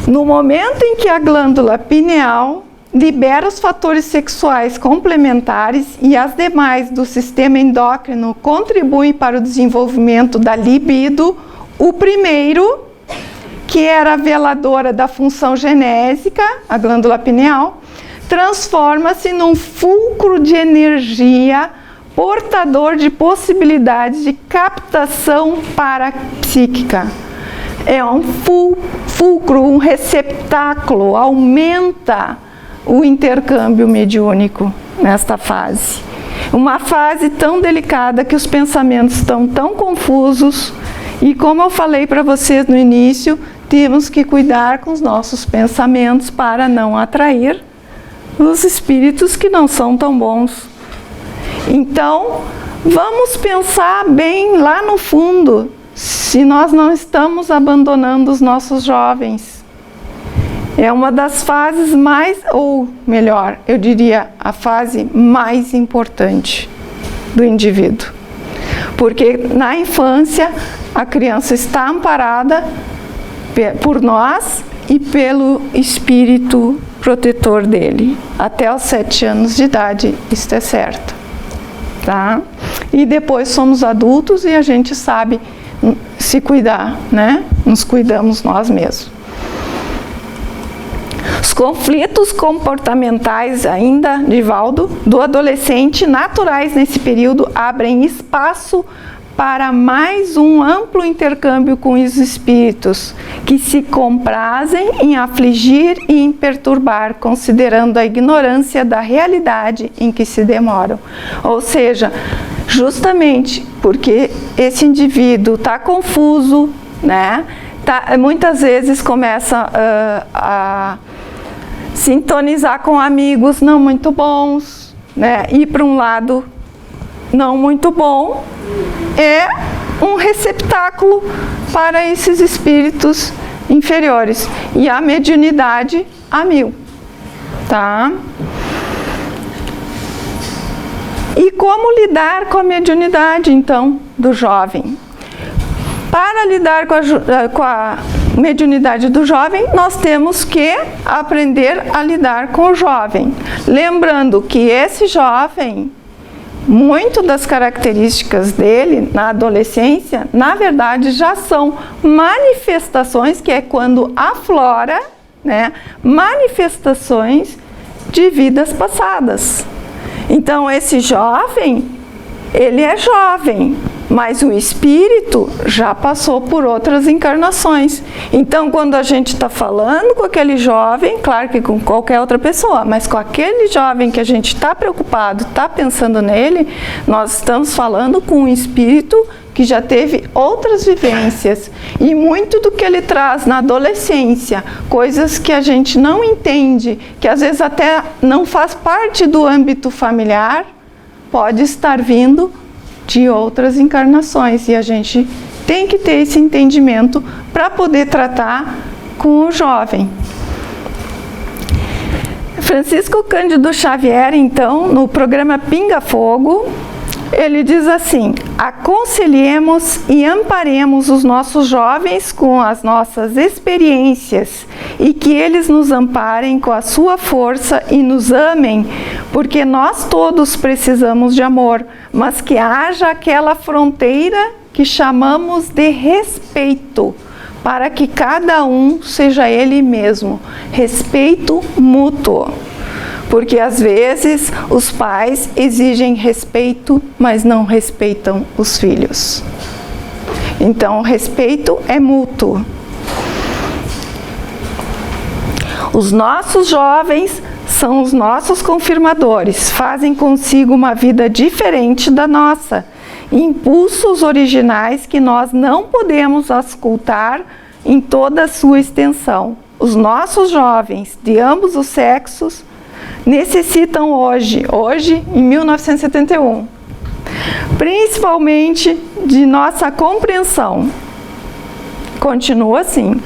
No momento em que a glândula pineal libera os fatores sexuais complementares e as demais do sistema endócrino contribuem para o desenvolvimento da libido, o primeiro, que era a veladora da função genésica, a glândula pineal, transforma-se num fulcro de energia portador de possibilidades de captação parapsíquica. É um fulcro, um receptáculo, aumenta o intercâmbio mediúnico nesta fase. Uma fase tão delicada que os pensamentos estão tão confusos e, como eu falei para vocês no início, temos que cuidar com os nossos pensamentos para não atrair os espíritos que não são tão bons. Então, vamos pensar bem lá no fundo, se nós não estamos abandonando os nossos jovens. É uma das fases mais, ou melhor, eu diria, a fase mais importante do indivíduo. Porque na infância, a criança está amparada por nós e pelo espírito protetor dele. Até os 7 anos de idade, isso é certo. Tá? e depois somos adultos e a gente sabe se cuidar, né? Nos cuidamos nós mesmos. Os conflitos comportamentais ainda, Divaldo, do adolescente naturais nesse período abrem espaço para mais um amplo intercâmbio com os espíritos, que se comprazem em afligir e em perturbar, considerando a ignorância da realidade em que se demoram. Ou seja, justamente porque esse indivíduo está confuso, né? Muitas vezes começa a sintonizar com amigos não muito bons, né? Ir para um lado não muito bom, é um receptáculo para esses espíritos inferiores. E a mediunidade a 1000, tá? E como lidar com a mediunidade, então, do jovem? Para lidar com a mediunidade do jovem, nós temos que aprender a lidar com o jovem. Lembrando que esse jovem, muito das características dele na adolescência, na verdade, já são manifestações, que é quando aflora, né, manifestações de vidas passadas. Então, esse jovem, ele é jovem, mas o espírito já passou por outras encarnações. Então, quando a gente está falando com aquele jovem, claro que com qualquer outra pessoa, mas com aquele jovem que a gente está preocupado, está pensando nele, nós estamos falando com um espírito que já teve outras vivências. E muito do que ele traz na adolescência, coisas que a gente não entende, que às vezes até não faz parte do âmbito familiar, pode estar vindo de outras encarnações, e a gente tem que ter esse entendimento para poder tratar com o jovem. Francisco Cândido Xavier, então, no programa Pinga Fogo, ele diz assim: aconselhemos e amparemos os nossos jovens com as nossas experiências e que eles nos amparem com a sua força e nos amem, porque nós todos precisamos de amor, mas que haja aquela fronteira que chamamos de respeito, para que cada um seja ele mesmo. Respeito mútuo. Porque às vezes os pais exigem respeito, mas não respeitam os filhos. Então, o respeito é mútuo. Os nossos jovens são os nossos confirmadores, fazem consigo uma vida diferente da nossa, impulsos originais que nós não podemos auscultar em toda a sua extensão. Os nossos jovens de ambos os sexos necessitam hoje, em 1971, principalmente de nossa compreensão. Continua assim.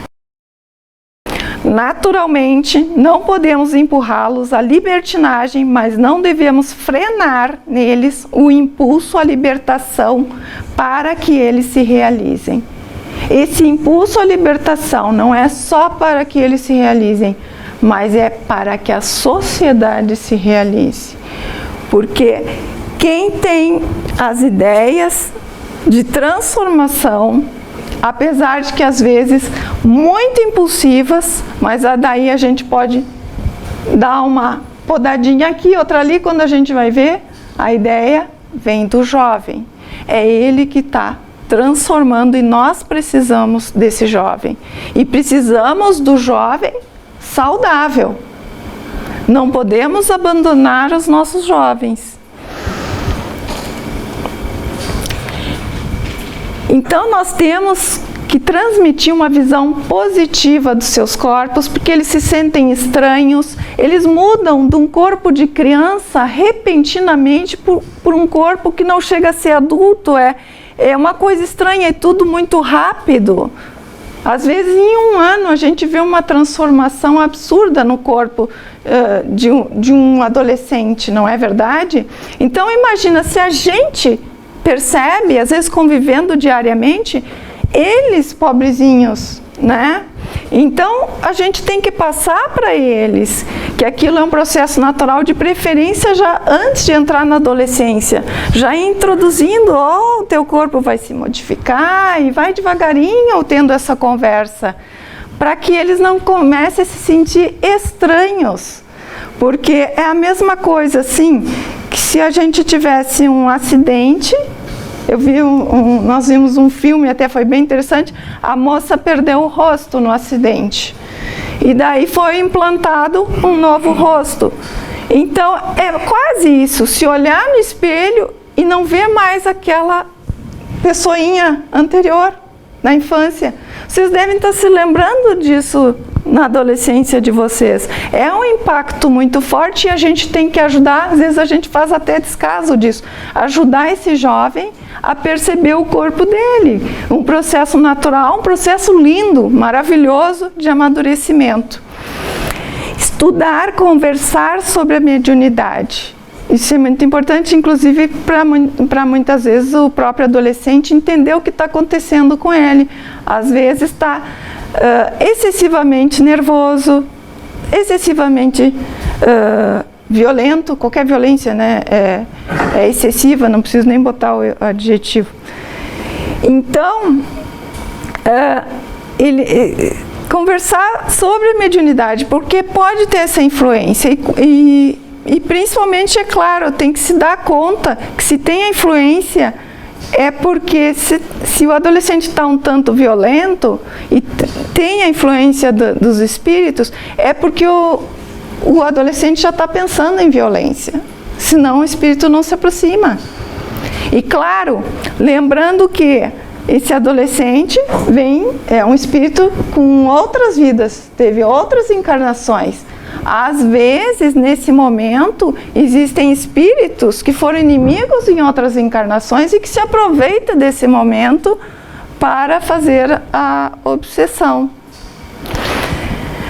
Naturalmente, não podemos empurrá-los à libertinagem, mas não devemos frenar neles o impulso à libertação para que eles se realizem. Esse impulso à libertação não é só para que eles se realizem, mas é para que a sociedade se realize. Porque quem tem as ideias de transformação, apesar de que às vezes muito impulsivas, mas daí a gente pode dar uma podadinha aqui, outra ali, quando a gente vai ver, a ideia vem do jovem. É ele que está transformando e nós precisamos desse jovem. E precisamos do jovem saudável. Não podemos abandonar os nossos jovens. Então nós temos que transmitir uma visão positiva dos seus corpos, porque eles se sentem estranhos, eles mudam de um corpo de criança repentinamente por um corpo que não chega a ser adulto, é uma coisa estranha, é tudo muito rápido. Às vezes, em um ano, a gente vê uma transformação absurda no corpo de um adolescente, não é verdade? Então, imagina, se a gente percebe, às vezes convivendo diariamente, eles, pobrezinhos, né? Então, a gente tem que passar para eles que aquilo é um processo natural, de preferência já antes de entrar na adolescência, já introduzindo, o teu corpo vai se modificar, e vai devagarinho tendo essa conversa, para que eles não comecem a se sentir estranhos, porque é a mesma coisa, assim, que se a gente tivesse um acidente. Eu vi nós vimos um filme, até foi bem interessante, a moça perdeu o rosto no acidente. E daí foi implantado um novo rosto. Então, é quase isso, se olhar no espelho e não ver mais aquela pessoinha anterior, na infância. Vocês devem estar se lembrando disso na adolescência de vocês. É um impacto muito forte e a gente tem que ajudar, às vezes a gente faz até descaso disso, ajudar esse jovem a perceber o corpo dele. Um processo natural, um processo lindo, maravilhoso de amadurecimento. Estudar, conversar sobre a mediunidade. Isso é muito importante, inclusive para muitas vezes o próprio adolescente entender o que está acontecendo com ele. Às vezes está excessivamente nervoso, excessivamente violento, qualquer violência, né, é excessiva, não preciso nem botar o adjetivo. Então, conversar sobre a mediunidade, porque pode ter essa influência e principalmente, é claro, tem que se dar conta que se tem a influência, é porque se o adolescente está um tanto violento e tem a influência dos espíritos, é porque o adolescente já está pensando em violência, senão o espírito não se aproxima. E claro, lembrando que esse adolescente é um espírito com outras vidas, teve outras encarnações. Às vezes, nesse momento, existem espíritos que foram inimigos em outras encarnações e que se aproveitam desse momento para fazer a obsessão.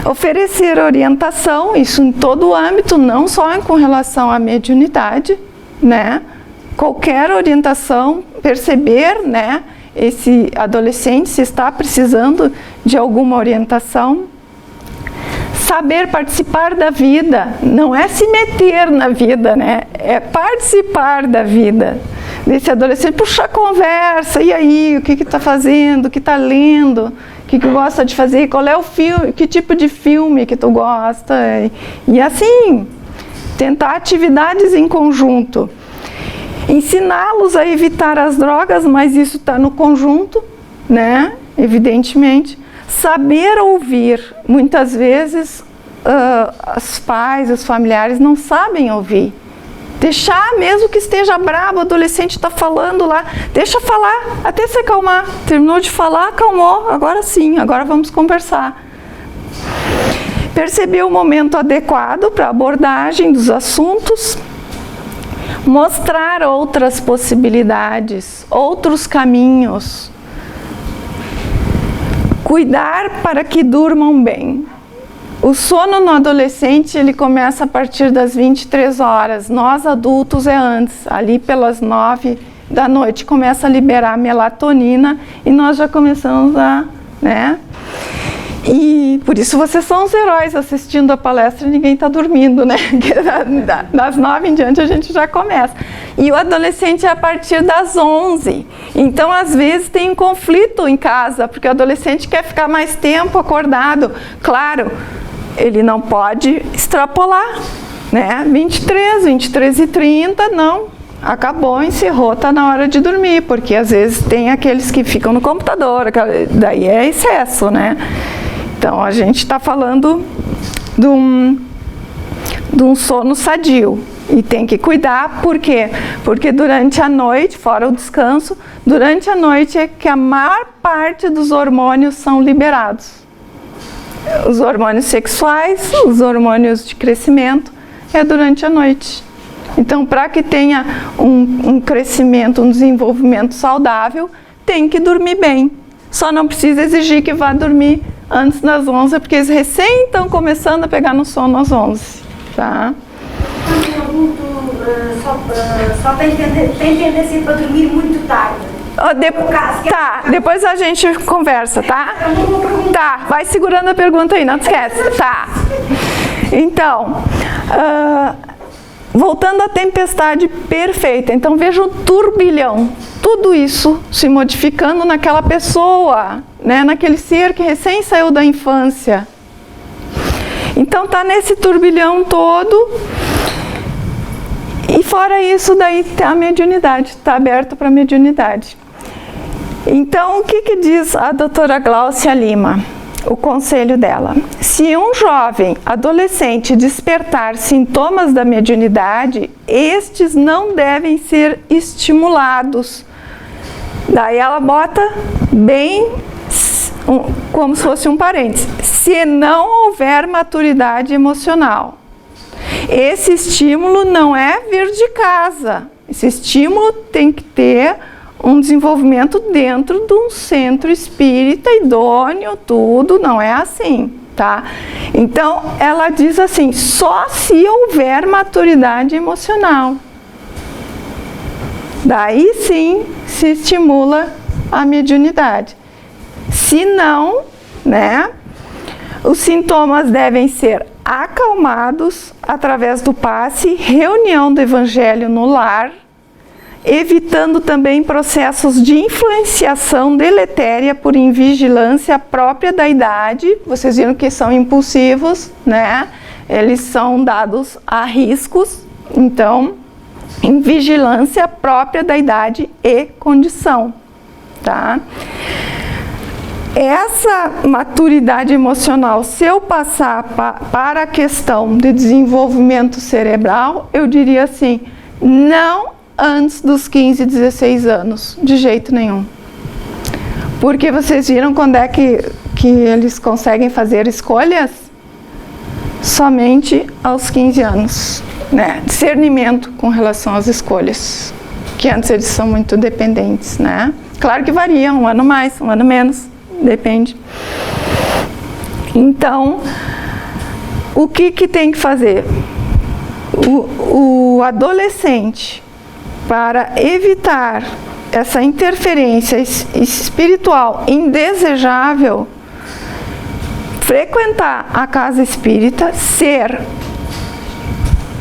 Oferecer orientação, isso em todo o âmbito, não só com relação à mediunidade, né? Qualquer orientação, perceber, né, esse adolescente se está precisando de alguma orientação. Saber participar da vida, não é se meter na vida, né? É participar da vida desse adolescente, puxar conversa, e aí, o que está fazendo, o que está lendo, o que gosta de fazer, qual é o filme, que tipo de filme que tu gosta, e assim, tentar atividades em conjunto. Ensiná-los a evitar as drogas, mas isso está no conjunto, né? Evidentemente. Saber ouvir. Muitas vezes os pais, os familiares não sabem ouvir. Deixar, mesmo que esteja bravo, o adolescente está falando lá, deixa falar, até se acalmar. Terminou de falar, acalmou, agora sim, agora vamos conversar. Perceber o momento adequado para a abordagem dos assuntos. Mostrar outras possibilidades, outros caminhos. Cuidar para que durmam bem. O sono no adolescente, ele começa a partir das 23 horas. Nós adultos é antes, ali pelas 9 da noite começa a liberar melatonina e nós já começamos né? E por isso vocês são os heróis assistindo a palestra e ninguém está dormindo, né? Das 9 em diante a gente já começa. E o adolescente é a partir das 11. Então, às vezes, tem um conflito em casa, porque o adolescente quer ficar mais tempo acordado. Claro, ele não pode extrapolar, né? 23h30, não. Acabou, encerrou, está na hora de dormir, porque às vezes tem aqueles que ficam no computador, daí é excesso, né? Então, a gente está falando de um sono sadio. E tem que cuidar, por quê? Porque durante a noite, fora o descanso, durante a noite é que a maior parte dos hormônios são liberados. Os hormônios sexuais, os hormônios de crescimento, é durante a noite. Então, para que tenha um crescimento, um desenvolvimento saudável, tem que dormir bem. Só não precisa exigir que vá dormir antes das 11, porque eles recém estão começando a pegar no sono às 11, tá? Só para entender se é para dormir muito tarde. Tá, depois a gente conversa, tá? Tá, vai segurando a pergunta aí, não te esquece. Tá. Então, voltando à tempestade perfeita. Então, veja o turbilhão. Tudo isso se modificando naquela pessoa, né? Naquele ser que recém saiu da infância. Então, tá nesse turbilhão todo. E fora isso, daí tem a mediunidade. Está aberto para a mediunidade. Então, o que diz a doutora Gláucia Lima? O conselho dela: se um jovem adolescente despertar sintomas da mediunidade, estes não devem ser estimulados. Daí ela bota bem como se fosse um parênteses: se não houver maturidade emocional. Esse estímulo não é vir de casa. Esse estímulo tem que ter um desenvolvimento dentro de um centro espírita idôneo, tudo, não é assim, tá? Então, ela diz assim: só se houver maturidade emocional. Daí sim se estimula a mediunidade. Se não, né, os sintomas devem ser acalmados através do passe, reunião do evangelho no lar, evitando também processos de influenciação deletéria por invigilância própria da idade. Vocês viram que são impulsivos, né? Eles são dados a riscos, então, vigilância própria da idade e condição, tá? Essa maturidade emocional, se eu passar para a questão de desenvolvimento cerebral, eu diria assim: não antes dos 15, 16 anos, de jeito nenhum. Porque vocês viram quando é que eles conseguem fazer escolhas? Somente aos 15 anos, né? Discernimento com relação às escolhas, que antes eles são muito dependentes, né? Claro que varia, um ano mais, um ano menos, depende. Então, o que tem que fazer? O adolescente, para evitar essa interferência espiritual indesejável, frequentar a casa espírita, ser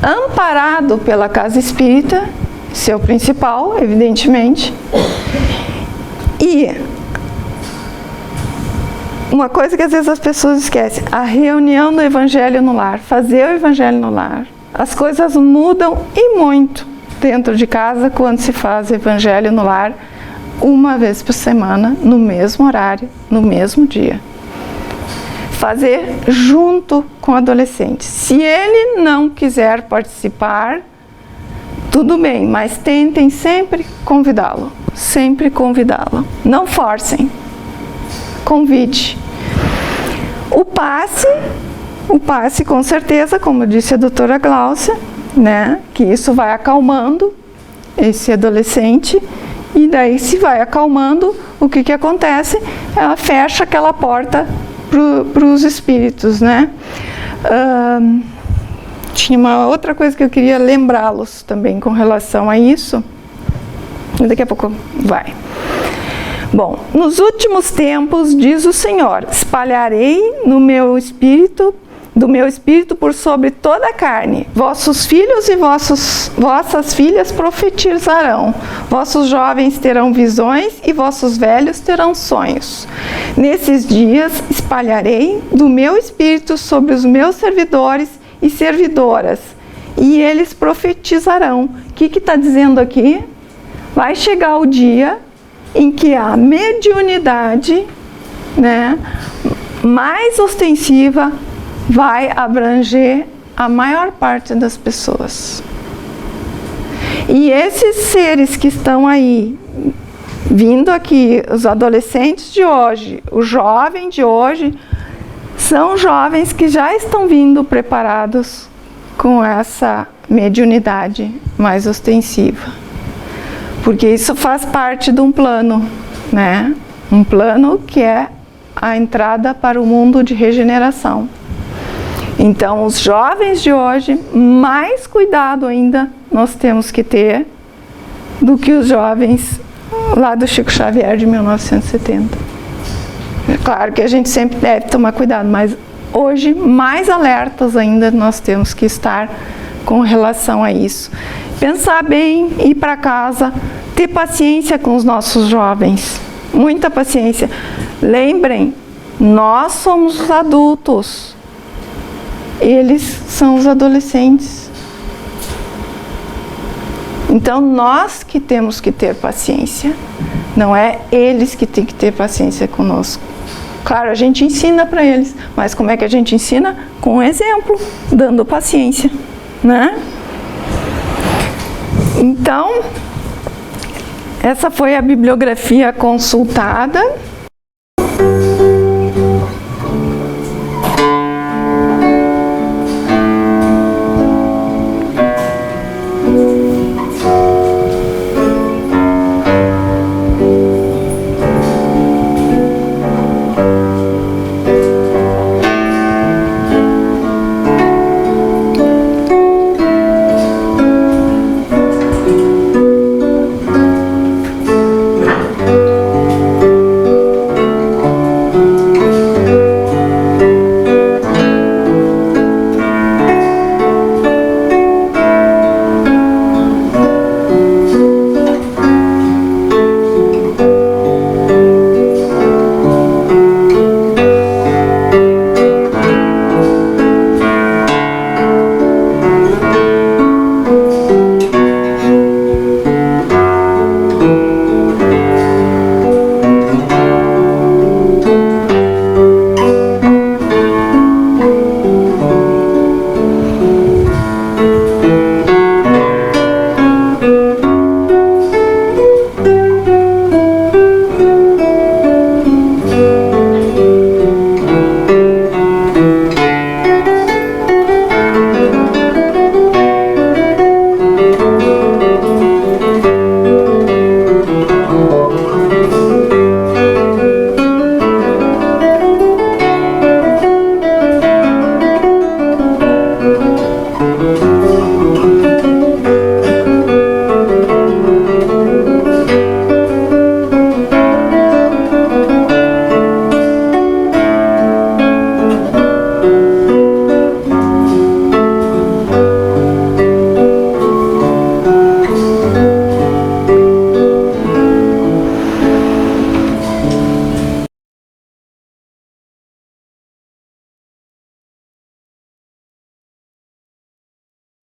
amparado pela casa espírita, seu principal, evidentemente. E uma coisa que às vezes as pessoas esquecem: a reunião do evangelho no lar, fazer o evangelho no lar. As coisas mudam e muito dentro de casa quando se faz evangelho no lar uma vez por semana, no mesmo horário, no mesmo dia. Fazer junto com o adolescente. Se ele não quiser participar, tudo bem, mas tentem sempre convidá-lo. Sempre convidá-lo. Não forcem. Convide. O passe com certeza, como disse a doutora Gláucia, né, que isso vai acalmando esse adolescente, e daí se vai acalmando, o que acontece? Ela fecha aquela porta para os espíritos, né? Tinha uma outra coisa que eu queria lembrá-los também com relação a isso, daqui a pouco vai. Bom, nos últimos tempos, diz o Senhor, espalharei do meu espírito por sobre toda a carne. Vossos filhos e vossas filhas profetizarão. Vossos jovens terão visões e vossos velhos terão sonhos. Nesses dias espalharei do meu espírito sobre os meus servidores e servidoras, e eles profetizarão. O que está dizendo aqui? Vai chegar o dia em que a mediunidade, né, mais ostensiva vai abranger a maior parte das pessoas. E esses seres que estão aí, vindo aqui, os adolescentes de hoje, o jovem de hoje, são jovens que já estão vindo preparados com essa mediunidade mais ostensiva. Porque isso faz parte de um plano, né? Um plano que é a entrada para o mundo de regeneração. Então, os jovens de hoje, mais cuidado ainda nós temos que ter do que os jovens lá do Chico Xavier de 1970. É claro que a gente sempre deve tomar cuidado, mas hoje, mais alertas ainda nós temos que estar com relação a isso. Pensar bem, ir para casa, ter paciência com os nossos jovens, muita paciência. Lembrem, nós somos os adultos, eles são os adolescentes. Então, nós que temos que ter paciência, não é eles que têm que ter paciência conosco. Claro, a gente ensina para eles, mas como é que a gente ensina? Com exemplo, dando paciência, né? Então, essa foi a bibliografia consultada.